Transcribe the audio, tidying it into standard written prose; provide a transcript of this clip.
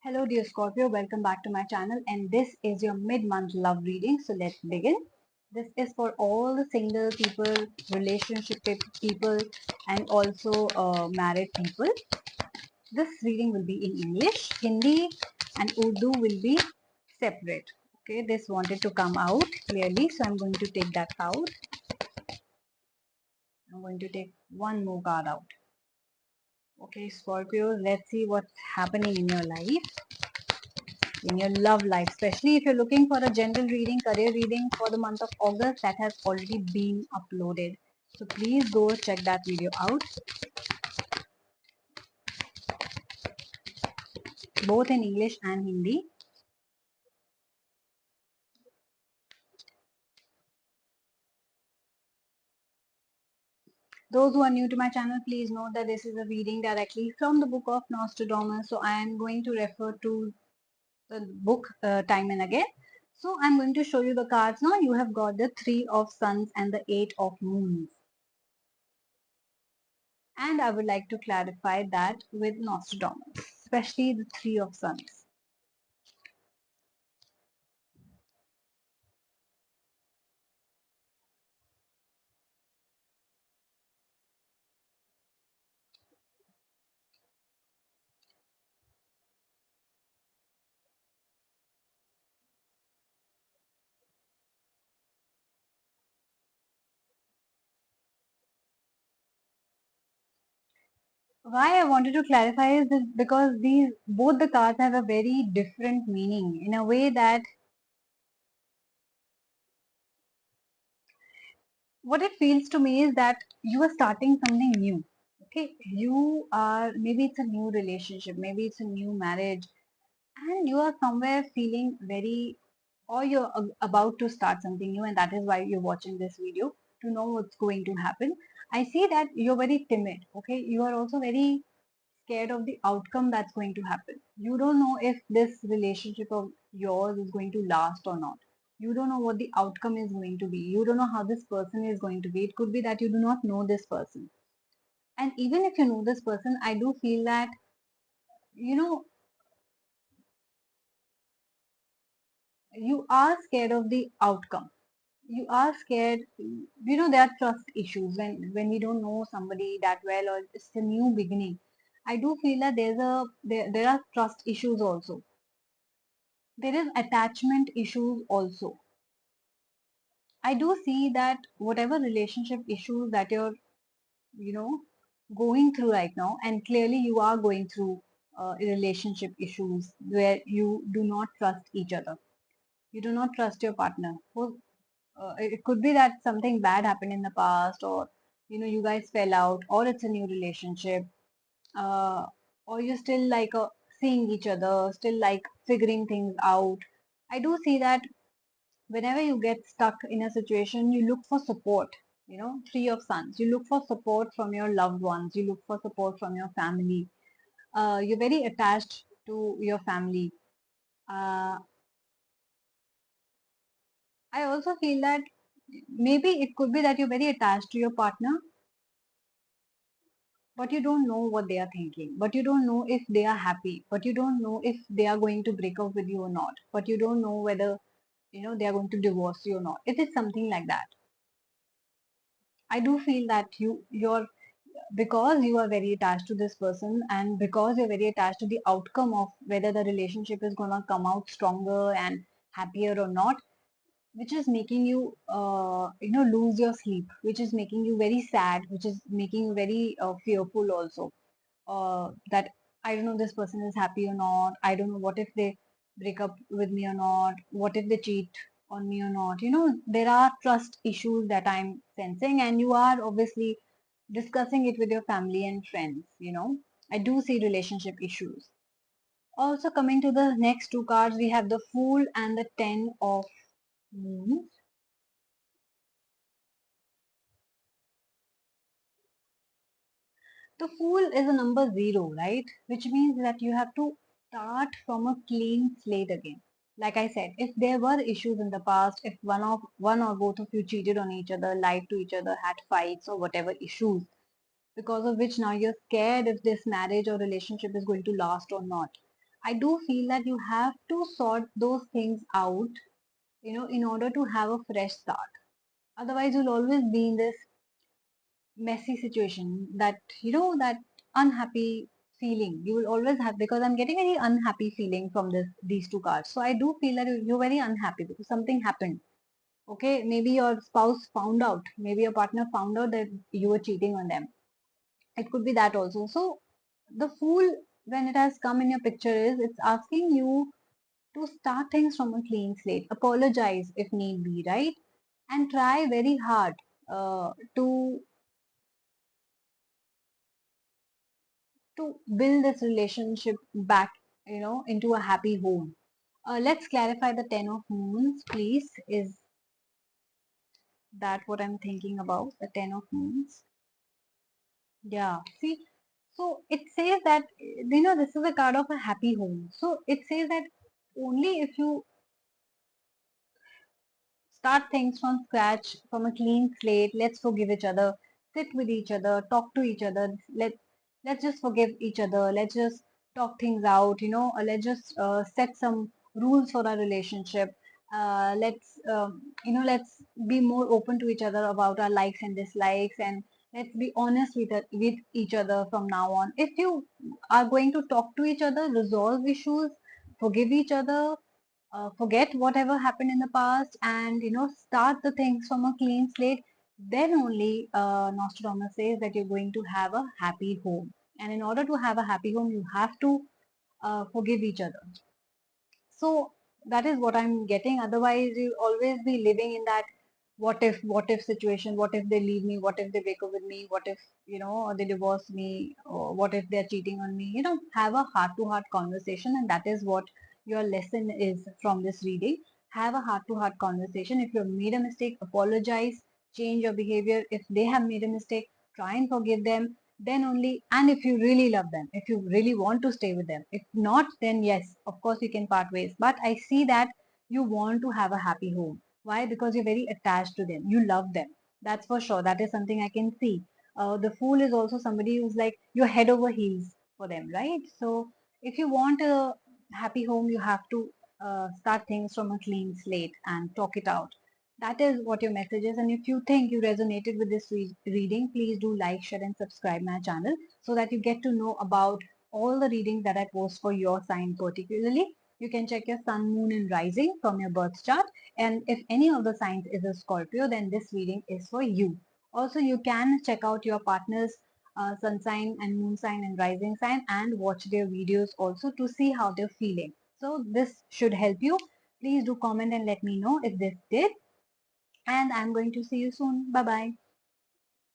Hello dear Scorpio, welcome back to my channel and this is your mid-month love reading. So let's begin. This is for all the single people, relationship people and also married people. This reading will be in English, Hindi and Urdu will be separate. Okay, this wanted to come out clearly, so I'm going to take that out. I'm going to take one more card out. Okay, Scorpio, let's see what's happening in your life. In your love life, especially if you're looking for a general reading, career reading for the month of August, that has already been uploaded. So please go check that video out, both in English and Hindi. Those who are new to my channel, please note that this is a reading directly from the book of Nostradamus. So I am going to refer to the book time and again. So I'm going to show you the cards now. You have got the Three of Suns and the Eight of Moons. And I would like to clarify that with Nostradamus, especially the Three of Suns. Why I wanted to clarify is this because these both the cards have a very different meaning in a way that what it feels to me is that you are starting something new. Okay, you are, maybe it's a new relationship, maybe it's a new marriage, and you are somewhere feeling very, or you're about to start something new, and that is why you're watching this video to know what's going to happen. I see that you're very timid. Okay, you are also very scared of the outcome that's going to happen. You don't know if this relationship of yours is going to last or not. You don't know what the outcome is going to be. You don't know how this person is going to be. It could be that you do not know this person. And even if you know this person, I do feel that, you know, you are scared of the outcome. You are scared. There are trust issues when we don't know somebody that well, or it's a new beginning. I do feel that there are trust issues also. There is attachment issues also. I do see that whatever relationship issues that you're, you know, going through right now, and clearly you are going through relationship issues where you do not trust each other. You do not trust your partner. Well, it could be that something bad happened in the past, or you guys fell out, or it's a new relationship, uh, or you're still like seeing each other, still like figuring things out. I do see that whenever you get stuck in a situation, you look for support. Three of Suns, you look for support from your loved ones, you look for support from your family. You're very attached to your family. uh, I also feel that maybe it could be that you're very attached to your partner, but you don't know what they are thinking, but you don't know if they are happy, but you don't know if they are going to break up with you or not, but you don't know whether they are going to divorce you or not. It is something like that. I do feel that you're because you are very attached to this person, and because you're very attached to the outcome of whether the relationship is going to come out stronger and happier or not, which is making you lose your sleep, which is making you very sad, which is making you very fearful also, that I don't know this person is happy or not. I don't know what if they break up with me or not. What if they cheat on me or not? There are trust issues that I'm sensing, and you are obviously discussing it with your family and friends. I do see relationship issues. Also, coming to the next two cards, we have the Fool and the Ten of Moons. The Fool is a number zero, right? Which means that you have to start from a clean slate again. Like I said, if there were issues in the past, if one or both of you cheated on each other, lied to each other, had fights or whatever issues, because of which now you're scared if this marriage or relationship is going to last or not. I do feel that you have to sort those things out, in order to have a fresh start. Otherwise, you'll always be in this messy situation, that unhappy feeling you will always have, because I'm getting very unhappy feeling from these two cards. So I do feel that you're very unhappy because something happened. Okay, maybe your spouse found out, maybe your partner found out that you were cheating on them. It could be that also. So the Fool, when it has come in your picture, is it's asking you to start things from a clean slate, apologize if need be, right? And try very hard to build this relationship back, into a happy home. Let's clarify the Ten of Moons, please. Is that what I'm thinking about? The Ten of Moons. Yeah. See, so it says that, this is a card of a happy home. So it says that only if you start things from scratch, from a clean slate. Let's forgive each other, sit with each other, talk to each other. Let's just forgive each other. Let's just talk things out. Let's just set some rules for our relationship. Let's be more open to each other about our likes and dislikes, and let's be honest with each other from now on. If you are going to talk to each other, resolve issues, forgive each other, forget whatever happened in the past, and start the things from a clean slate, then only Nostradamus says that you're going to have a happy home. And in order to have a happy home, you have to forgive each other. So that is what I'm getting. Otherwise, you'll always be living in that what if situation. What if they leave me? What if they break up with me? What if, they divorce me? Or what if they're cheating on me? Have a heart to heart conversation, and that is what your lesson is from this reading. Have a heart to heart conversation. If you've made a mistake, apologize, change your behavior. If they have made a mistake, try and forgive them, then only. And if you really love them, if you really want to stay with them, if not, then yes, of course you can part ways. But I see that you want to have a happy home. Why? Because you're very attached to them, you love them. That's for sure. That is something I can see. The Fool is also somebody who's like you're head over heels for them, right? So if you want a happy home, you have to start things from a clean slate and talk it out. That is what your message is. And if you think you resonated with this reading, please do like, share, and subscribe my channel so that you get to know about all the readings that I post for your sign particularly. You can check your sun, moon, and rising from your birth chart. And if any of the signs is a Scorpio, then this reading is for you. Also, you can check out your partner's sun sign and moon sign and rising sign and watch their videos also to see how they're feeling. So this should help you. Please do comment and let me know if this did, and I'm going to see you soon. Bye bye.